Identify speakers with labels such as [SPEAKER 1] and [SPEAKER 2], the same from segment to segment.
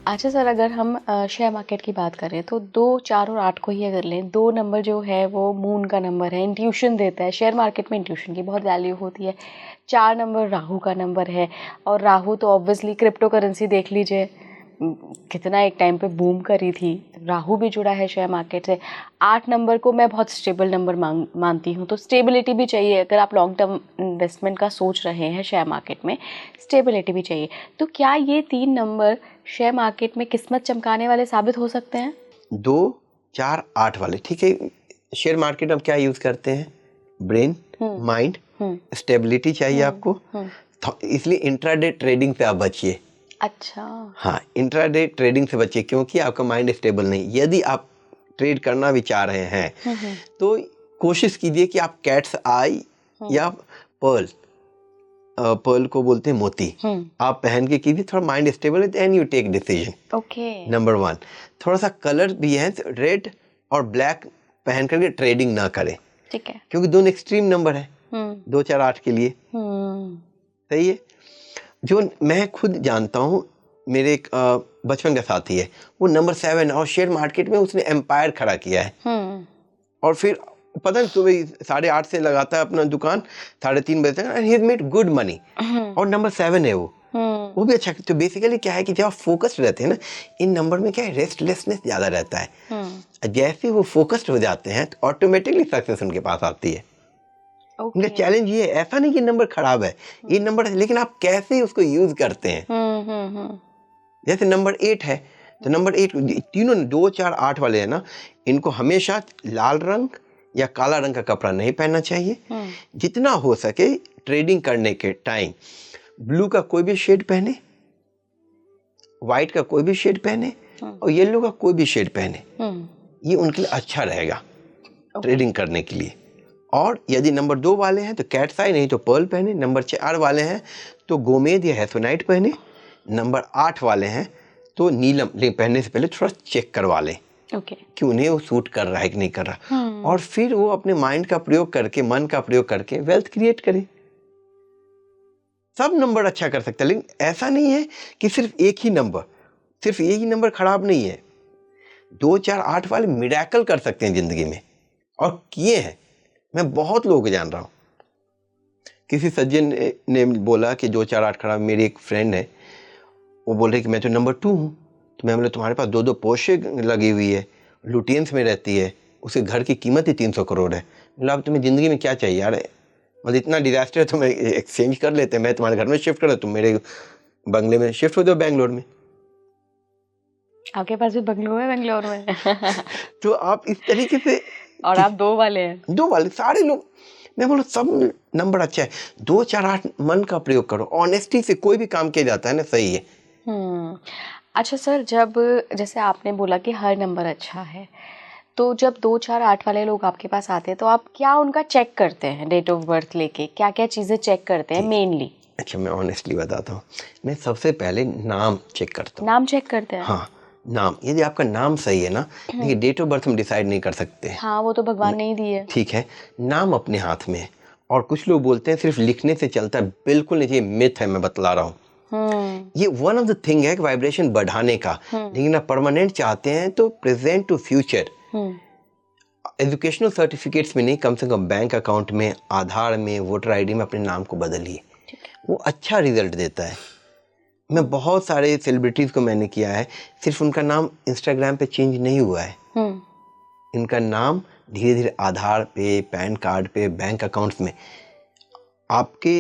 [SPEAKER 1] अच्छा सर, अगर हम शेयर मार्केट की बात करें तो 2, 4 और 8 को ही अगर लें, 2 नंबर जो है वो मून का नंबर है, इंट्यूशन देता है। शेयर मार्केट में इंट्यूशन की बहुत वैल्यू होती है। 4 नंबर राहु का नंबर है, और राहु तो ऑब्वियसली क्रिप्टो करेंसी देख लीजिए, कितना एक टाइम पे बूम करी थी। राहु भी जुड़ा है शेयर मार्केट से। 8 नंबर को मैं बहुत स्टेबल नंबर मानती हूँ, तो स्टेबिलिटी भी चाहिए। अगर आप लॉन्ग टर्म इन्वेस्टमेंट का सोच रहे हैं शेयर मार्केट में, स्टेबिलिटी भी चाहिए। तो क्या ये 3 नंबर शेयर मार्केट में किस्मत चमकाने वाले साबित हो सकते हैं?
[SPEAKER 2] 2, 4, 8 वाले, ठीक है। शेयर मार्केट में क्या यूज करते हैं? ब्रेन, माइंड, स्टेबिलिटी चाहिए आपको, तो इसलिए इंट्राडे ट्रेडिंग से आप बचिए।
[SPEAKER 1] अच्छा।
[SPEAKER 2] हाँ, इंट्राडे ट्रेडिंग से बचिए, क्योंकि आपका माइंड स्टेबल नहीं। यदि आप ट्रेड करना भी चाह रहे हैं तो कोशिश कीजिए कि आप कैट्स आई या पर्ल, पर्ल को बोलते हैं मोती, आप पहन के कीजिए। थोड़ा माइंड स्टेबल है, then you take decision.
[SPEAKER 1] Okay.
[SPEAKER 2] Number 1, थोड़ा सा कलर भी है, रेड और ब्लैक पहन करके ट्रेडिंग ना करें,
[SPEAKER 1] ठीक है।
[SPEAKER 2] क्योंकि दोनों एक्सट्रीम नंबर है 2, 4, 8 के लिए। सही है। जो मैं खुद जानता हूँ, मेरे एक बचपन का साथी है, वो नंबर 7 और शेयर मार्केट में उसने एम्पायर खड़ा किया है। और फिर पता नहीं, सुबह 8:30 से लगाता है अपना दुकान, 3:30 बजे तक, and he has made good money. और नंबर 7 है वो भी अच्छा। तो बेसिकली क्या है कि जब आप फोकस्ड रहते हैं ना, इन नंबर में क्या है, रेस्टलेसनेस ज्यादा रहता है। जैसे वो फोकस्ड हो जाते हैं तो ऑटोमेटिकली सक्सेस उनके पास आती है। उनका चैलेंज ये है, ऐसा नहीं कि नंबर खराब है, ये नंबर है, लेकिन आप कैसे उसको यूज करते हैं। जैसे नंबर 8 है, तो नंबर 8 तीनों 2, 4, 8 वाले हैं ना, इनको हमेशा लाल रंग या काला रंग का कपड़ा नहीं पहनना चाहिए। जितना हो सके ट्रेडिंग करने के टाइम ब्लू का कोई भी शेड पहने, व्हाइट का कोई भी शेड पहने, और येलो का कोई भी शेड पहने, ये उनके लिए अच्छा रहेगा ट्रेडिंग करने के लिए। और यदि नंबर 2 वाले हैं तो कैट्स आई नहीं तो पर्ल पहने। नंबर 4 वाले हैं तो गोमेद या हेसोनाइट पहने। नंबर 8 वाले हैं तो नीलम, लेकिन पहनने से पहले थोड़ा चेक करवा लें कि उन्हें वो सूट कर रहा है कि नहीं कर रहा। और फिर वो अपने माइंड का प्रयोग करके, मन का प्रयोग करके वेल्थ क्रिएट करें। सब नंबर अच्छा कर सकते हैं, लेकिन ऐसा नहीं है कि सिर्फ एक ही नंबर खराब नहीं है। 2, 4, 8 वाले मिरेकल कर सकते हैं जिंदगी में, और किए हैं। मैं बहुत लोगों को जान रहा हूं। किसी सज्जन ने बोला कि 2, 4, 8 खराब। मेरी एक फ्रेंड है, वो बोल रही कि मैं तो नंबर 2 हूँ। तो मैं बोला तुम्हारे पास 2 पोर्शे लगी हुई है, लुटियंस में रहती है, उसके घर की कीमत ही 300 करोड़ है। बोला अब तुम्हें ज़िंदगी में क्या चाहिए यार, मतलब इतना डिजास्टर है, तुम्हें एक्सचेंज कर लेते हैं, मैं तुम्हारे घर में शिफ्ट कर, तुम मेरे बंगले में शिफ्ट हो जाओ बेंगलोर में।
[SPEAKER 1] आपके पास भी बंगलो है बेंगलोर में?
[SPEAKER 2] तो आप इस तरीके से,
[SPEAKER 1] और आप 2 वाले हैं।
[SPEAKER 2] 2 वाले सारे लोग, मैं बोलूँ सब नंबर अच्छा है। 2, 4, 8 मन का प्रयोग करो, ऑनेस्टी से कोई भी काम किया जाता है ना, सही है।
[SPEAKER 1] अच्छा सर, जब जैसे आपने बोला कि हर नंबर अच्छा है, तो जब 2, 4, 8 वाले लोग आपके पास आते हैं तो आप क्या उनका चेक करते हैं? डेट ऑफ बर्थ लेके क्या क्या चीज़ें चेक करते हैं मेनली?
[SPEAKER 2] अच्छा, मैं ऑनेस्टली बताता हूँ। मैं सबसे पहले नाम चेक करता हूँ।
[SPEAKER 1] नाम चेक करते हैं?
[SPEAKER 2] हाँ, नाम। यदि आपका नाम सही है ना, देखिए डेट ऑफ बर्थ हम डिसाइड नहीं कर सकते।
[SPEAKER 1] हाँ, वो तो भगवान ने ही दी है।
[SPEAKER 2] ठीक है, नाम अपने हाथ में है। और कुछ लोग बोलते हैं सिर्फ लिखने से चलता है, बिल्कुल नहीं, ये मिथ है, मैं बतला रहा हूँ। ये वन ऑफ द थिंग है कि वाइब्रेशन बढ़ाने का, लेकिन आप परमानेंट चाहते हैं तो present to future, educational certificates में नहीं, कम से कम बैंक अकाउंट में, आधार में, वोटर आईडी में अपने नाम को बदलिए, वो अच्छा रिजल्ट देता है। मैं बहुत सारे सेलिब्रिटीज को मैंने किया है, सिर्फ उनका नाम इंस्टाग्राम पे चेंज नहीं हुआ है, इनका नाम धीरे धीरे आधार पे, पैन कार्ड पे, बैंक अकाउंट्स में। आपके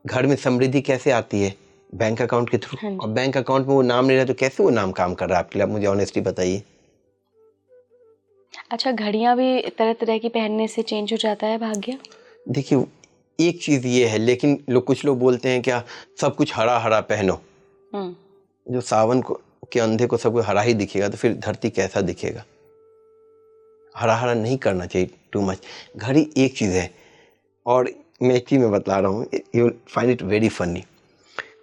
[SPEAKER 2] घर में समृद्धि कैसे आती है? बैंक अकाउंट के थ्रू। और बैंक अकाउंट में वो नाम नहीं रहा तो कैसे वो नाम काम कर रहा है आपके लिए? आप मुझे ऑनेस्टली बताइए।
[SPEAKER 1] अच्छा, घड़ियां भी तरह तरह की पहनने से चेंज हो जाता है भाग्य?
[SPEAKER 2] देखिए, एक चीज ये है, लेकिन कुछ लोग बोलते हैं क्या सब कुछ हरा हरा पहनो। जो सावन को के अंधे को सब कुछ हरा ही दिखेगा तो फिर धरती कैसा दिखेगा? हरा हरा नहीं करना चाहिए टू मच। घड़ी एक चीज है। और मैं एक चीज में बता रहा हूँ, you find it very funny.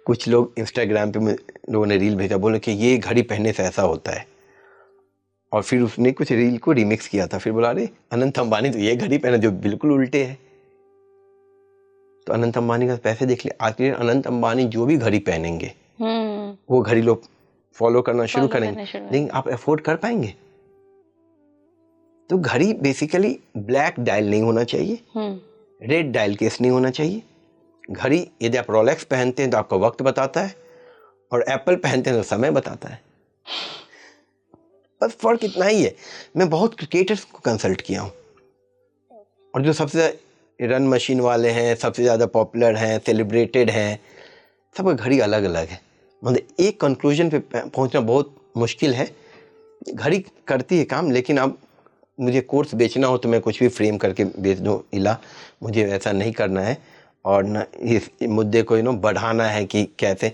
[SPEAKER 2] कुछ लोग इंस्टाग्राम पे लोगों ने रील भेजा, बोले कि ये घड़ी पहनने से ऐसा होता है, और फिर उसने कुछ रील को रिमिक्स किया था। फिर बोला अरे अनंत अंबानी तो ये घड़ी पहना जो बिल्कुल उल्टे है। तो अनंत अंबानी का पैसे देख ले। आज के अनंत अंबानी जो भी घड़ी पहनेंगे वो घड़ी लोग फॉलो करना शुरू करेंगे, लेकिन आप अफोर्ड कर पाएंगे? तो घड़ी बेसिकली ब्लैक डायल नहीं होना चाहिए, रेड डायल केस नहीं होना चाहिए। घड़ी यदि आप रोलेक्स पहनते हैं तो आपका वक्त बताता है, और एप्पल पहनते हैं तो समय बताता है। बस फर्क इतना ही है। मैं बहुत क्रिकेटर्स को कंसल्ट किया हूँ, और जो सबसे रन मशीन वाले हैं, सबसे ज़्यादा पॉपुलर हैं, सेलिब्रेटेड हैं, सबका घड़ी अलग अलग है। मतलब एक कंक्लूजन पे पहुंचना बहुत मुश्किल है। घड़ी करती है काम, लेकिन अब मुझे कोर्स बेचना हो तो मैं कुछ भी फ्रेम करके बेच दूँ, इला मुझे ऐसा नहीं करना है, और न इस मुद्दे को बढ़ाना है कि कैसे,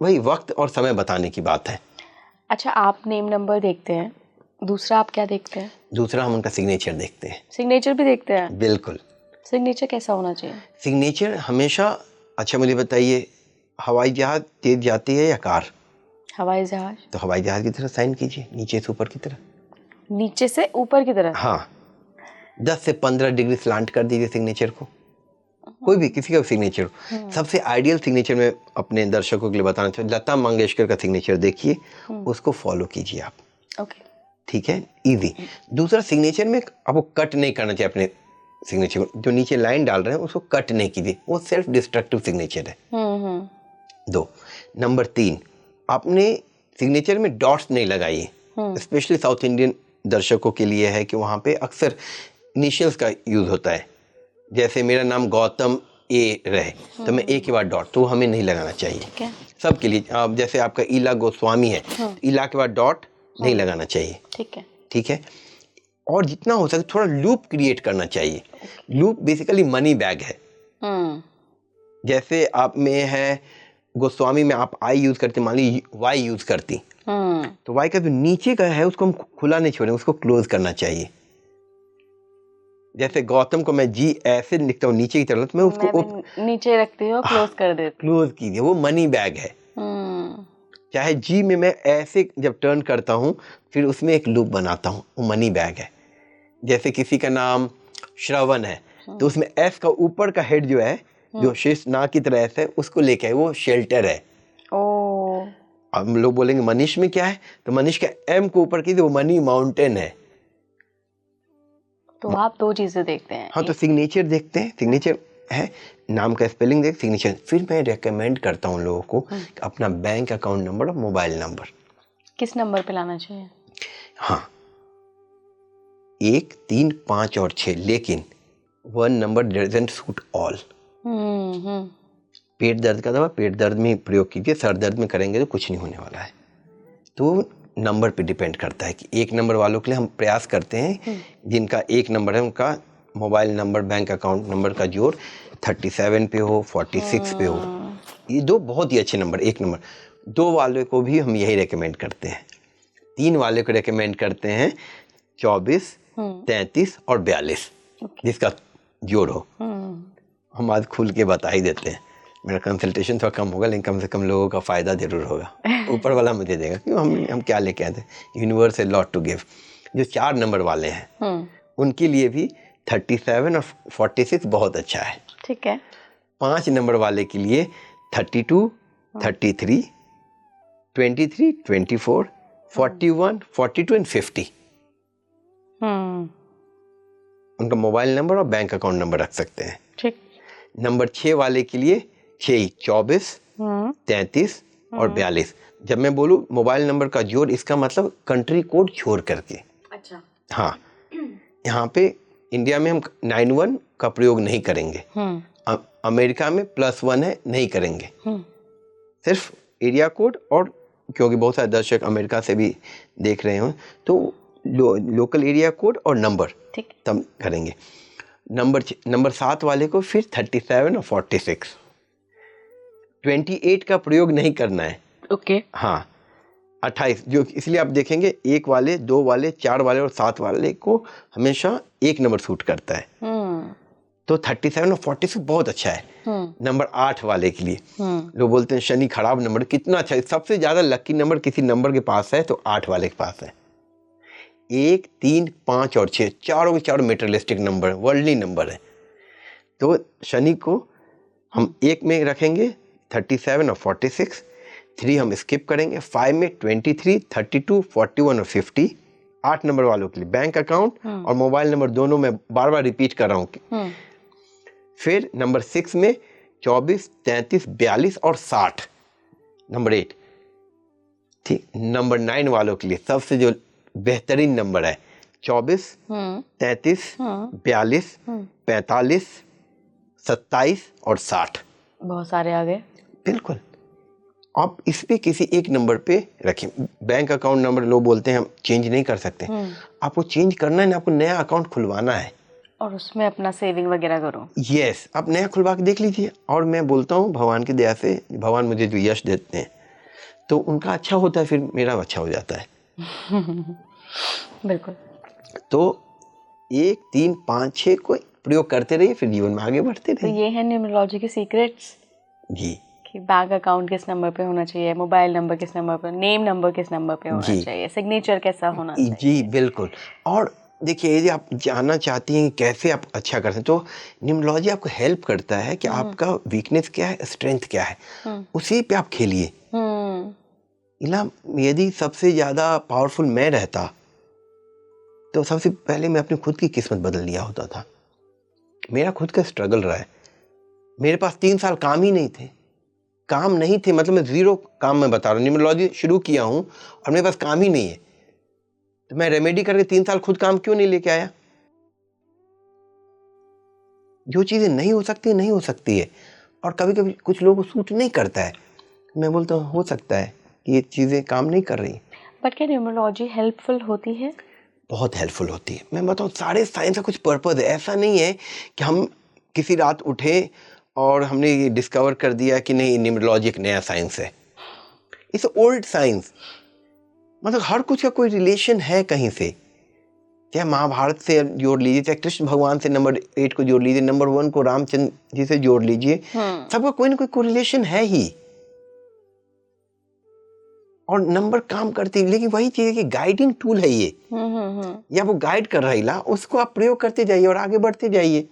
[SPEAKER 2] वही वक्त और समय बताने की बात है।
[SPEAKER 1] अच्छा, आप नेम नंबर देखते हैं, दूसरा आप क्या देखते हैं?
[SPEAKER 2] दूसरा हम उनका सिग्नेचर देखते हैं।
[SPEAKER 1] सिग्नेचर भी देखते हैं?
[SPEAKER 2] बिल्कुल।
[SPEAKER 1] सिग्नेचर कैसा होना चाहिए?
[SPEAKER 2] सिग्नेचर हमेशा, अच्छा मुझे बताइए, हवाई जहाज तेज जाती है या कार?
[SPEAKER 1] हवाई जहाज।
[SPEAKER 2] तो हवाई जहाज की तरह साइन कीजिए, नीचे से ऊपर की तरह।
[SPEAKER 1] नीचे से ऊपर की तरह?
[SPEAKER 2] हाँ, 10 से 15 डिग्री स्लांट कर दीजिए सिग्नेचर को, कोई भी, किसी का भी सिग्नेचर हो। सबसे आइडियल सिग्नेचर में अपने दर्शकों के लिए बताना चाहिए, लता मंगेशकर का सिग्नेचर देखिए, उसको फॉलो कीजिए आप।
[SPEAKER 1] ओके,
[SPEAKER 2] ठीक है, इजी। दूसरा, सिग्नेचर में आपको कट नहीं करना चाहिए अपने सिग्नेचर को, जो नीचे लाइन डाल रहे हैं उसको कट नहीं कीजिए, वो सेल्फ डिस्ट्रक्टिव सिग्नेचर है। 2 नंबर 3, आपने सिग्नेचर में डॉट्स नहीं लगाइए। स्पेशली साउथ इंडियन दर्शकों के लिए है कि वहाँ पे अक्सर इनिशियल्स का यूज होता है। जैसे मेरा नाम गौतम ए रहे तो मैं ए के बाद डॉट, तो हमें नहीं लगाना चाहिए। सबके लिए, आप जैसे आपका इला गोस्वामी है, इला के बाद डॉट नहीं लगाना चाहिए। ठीक है। और जितना हो सके थोड़ा लूप क्रिएट करना चाहिए। लूप बेसिकली मनी बैग है। जैसे आप में है गोस्वामी में आप आई यूज करते, मान ली वाई यूज करती, तो वाई का जो नीचे का है उसको हम खुला नहीं छोड़ेंगे, उसको क्लोज करना चाहिए। जैसे गौतम को मैं जी ऐसे लिखता हूँ नीचे की तरफ, मैं उसको
[SPEAKER 1] नीचे रखती हूँ, क्लोज कर देती हूँ।
[SPEAKER 2] क्लोज कीजिए, वो मनी बैग है। चाहे जी में मैं ऐसे जब टर्न करता हूँ फिर उसमें एक लूप बनाता हूँ, वो मनी बैग है। जैसे किसी का नाम श्रवण है तो उसमें एस का ऊपर का हेड जो है, जो शेष ना की तरह एस है, उसको लेके आए, वो शेल्टर है। अब हम लोग बोलेंगे मनीष में क्या है, तो मनीष का एम को ऊपर कीजिए, वो मनी माउंटेन है।
[SPEAKER 1] तो आप 2 चीजें देखते हैं?
[SPEAKER 2] हाँ, तो सिग्नेचर देखते हैं, सिग्नेचर है, नाम का स्पेलिंग देख, सिग्नेचर। फिर मैं रेकमेंड करता हूँ लोगों को अपना बैंक अकाउंट नंबर और मोबाइल नंबर।
[SPEAKER 1] किस नंबर पे लाना चाहिए?
[SPEAKER 2] हाँ, 1, 3, 5 और 6, लेकिन 1 नंबर डजंट सूट ऑल। पेट दर्द का दवा पेट दर्द में प्रयोग कीजिए, सर दर्द में करेंगे तो कुछ नहीं होने वाला है। तो नंबर पे डिपेंड करता है कि 1 नंबर वालों के लिए हम प्रयास करते हैं जिनका 1 नंबर है उनका mobile number bank account number का जोड़ 37 पे हो, 46 पे हो। ये 2 बहुत ही अच्छे नंबर, 1 नंबर। 2 वाले को भी हम यही रेकमेंड करते हैं। 3 वाले को रेकमेंड करते हैं 24, 33 और 42, जिसका जोड़ हो। हम आज खुल के बता ही देते हैं। मेरा कंसल्टेशन थोड़ा कम होगा, लेकिन कम से कम लोगों का फायदा जरूर होगा। ऊपर वाला मुझे देगा, क्योंकि हम क्या लेके आते हैं, यूनिवर्स है लॉट टू गिव। जो 4 नंबर वाले हैं उनके लिए भी 37 और 46 बहुत अच्छा है।
[SPEAKER 1] ठीक है।
[SPEAKER 2] 5 नंबर वाले के लिए 32, 33, 23, 24, 41, 42 एंड 50 उनका मोबाइल नंबर और बैंक अकाउंट नंबर रख सकते हैं।
[SPEAKER 1] ठीक।
[SPEAKER 2] नंबर 6 वाले के लिए 6, 24, 33 और 42। जब मैं बोलूँ मोबाइल नंबर का जोड़, इसका मतलब कंट्री कोड छोड़ करके। अच्छा। हाँ, यहाँ पे इंडिया में हम 91 का प्रयोग नहीं करेंगे। अमेरिका में +1 है, नहीं करेंगे। सिर्फ एरिया कोड, और क्योंकि बहुत सारे दर्शक अमेरिका से भी देख रहे हो तो लोकल एरिया कोड और नंबर तब करेंगे। नंबर 7 वाले को फिर 37 और 46, 28 का प्रयोग नहीं करना है। ओके। हाँ, 28, जो इसलिए आप देखेंगे 1 वाले, 2 वाले, 4 वाले और 7 वाले को हमेशा 1 नंबर सूट करता है। तो 37 और 46 बहुत अच्छा है। नंबर 8 वाले के लिए लोग बोलते हैं शनि खराब नंबर, कितना अच्छा है। सबसे ज्यादा लकी नंबर किसी नंबर के पास है तो 8 वाले के पास है। 1, 3, 5 और 6 चारों के चारों मेटेरियलिस्टिक नंबर, वर्ल्डली नंबर है। तो शनि को हम 1 में रखेंगे 37 और 46, 3 हम स्किप करेंगे। 5 में 23, 32, 41 और 50। 8 नंबर वालों के लिए बैंक अकाउंट और मोबाइल नंबर दोनों में बार बार रिपीट कर रहा हूँ। फिर नंबर 6 में 24, 33, 42 और 60, नंबर 8। ठीक, नंबर 9 वालों के लिए सबसे जो बेहतरीन नंबर है 24, 33, 42, 45, 27 और 60।
[SPEAKER 1] बहुत सारे आ गए।
[SPEAKER 2] बिल्कुल। आप इस पे किसी एक नंबर पे रखें। बैंक अकाउंट नंबर लोग बोलते हैं हम चेंज नहीं कर सकते। आपको चेंज करना है ना, आपको नया अकाउंट खुलवाना है
[SPEAKER 1] और उसमें अपना सेविंग वगैरह करो।
[SPEAKER 2] यस, आप नया खुलवा के देख लीजिए। और मैं बोलता हूँ भगवान की दया से, भगवान मुझे जो यश देते हैं तो उनका अच्छा होता है, फिर मेरा अच्छा हो जाता है।
[SPEAKER 1] बिल्कुल।
[SPEAKER 2] तो 1, 3, 5, 6 को प्रयोग करते रहिए, फिर जीवन में आगे बढ़ते रहिए।
[SPEAKER 1] तो ये है न्यूमरोलॉजी के सीक्रेट्स
[SPEAKER 2] जी,
[SPEAKER 1] कि बैंक अकाउंट किस नंबर पे होना चाहिए, मोबाइल नंबर किस नंबर पे, नेम नंबर किस नंबर पे होना चाहिए, सिग्नेचर कैसा होना चाहिए।
[SPEAKER 2] जी बिल्कुल। और देखिए, यदि आप जानना चाहती हैं कैसे आप अच्छा कर सकते, तो न्यूमरोलॉजी आपको हेल्प करता है कि आपका वीकनेस क्या है, स्ट्रेंथ क्या है, उसी पे आप खेलिए। यदि सबसे ज्यादा पावरफुल मैं रहता तो सबसे पहले मैं अपनी खुद की किस्मत बदल लिया होता था। मेरा खुद का स्ट्रगल रहा है। मेरे पास 3 साल काम ही नहीं थे, काम नहीं थे, मतलब मैं जीरो काम में बता रहा हूँ। न्यूमरोलॉजी शुरू किया हूँ और मेरे पास काम ही नहीं है, तो मैं रेमेडी करके 3 साल खुद काम क्यों नहीं लेके आया? जो चीजें नहीं हो सकती नहीं हो सकती है, और कभी कभी कुछ लोगों को सूट नहीं करता है। मैं बोलता हूँ हो सकता है कि ये चीजें काम नहीं कर रही।
[SPEAKER 1] बट क्या न्यूमरोलॉजी हेल्पफुल होती है? बहुत
[SPEAKER 2] हेल्पफुल होती है। मैं बताऊँ, सारे साइंस का कुछ पर्पस है। ऐसा नहीं है कि हम किसी रात उठे और हमने ये डिस्कवर कर दिया कि नहीं न्यूमरोलॉजी एक नया साइंस है। It's old science. मतलब हर कुछ का कोई रिलेशन है कहीं से। चाहे महाभारत से जोड़ लीजिए, चाहे कृष्ण भगवान से नंबर 8 को जोड़ लीजिए, नंबर 1 को रामचंद्र जी से जोड़ लीजिए, सबका कोई ना कोई कोरिलेशन है ही। और नंबर काम करते हैं, लेकिन वही चीज है कि गाइडिंग टूल है ये। या वो गाइड कर रहा है, उसको आप प्रयोग करते जाइए और आगे बढ़ते जाइए।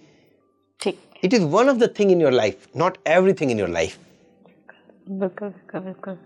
[SPEAKER 1] ठीक।
[SPEAKER 2] It is one of the thing in your life, not everything in your life.
[SPEAKER 1] बिल्कुल बिल्कुल बिल्कुल।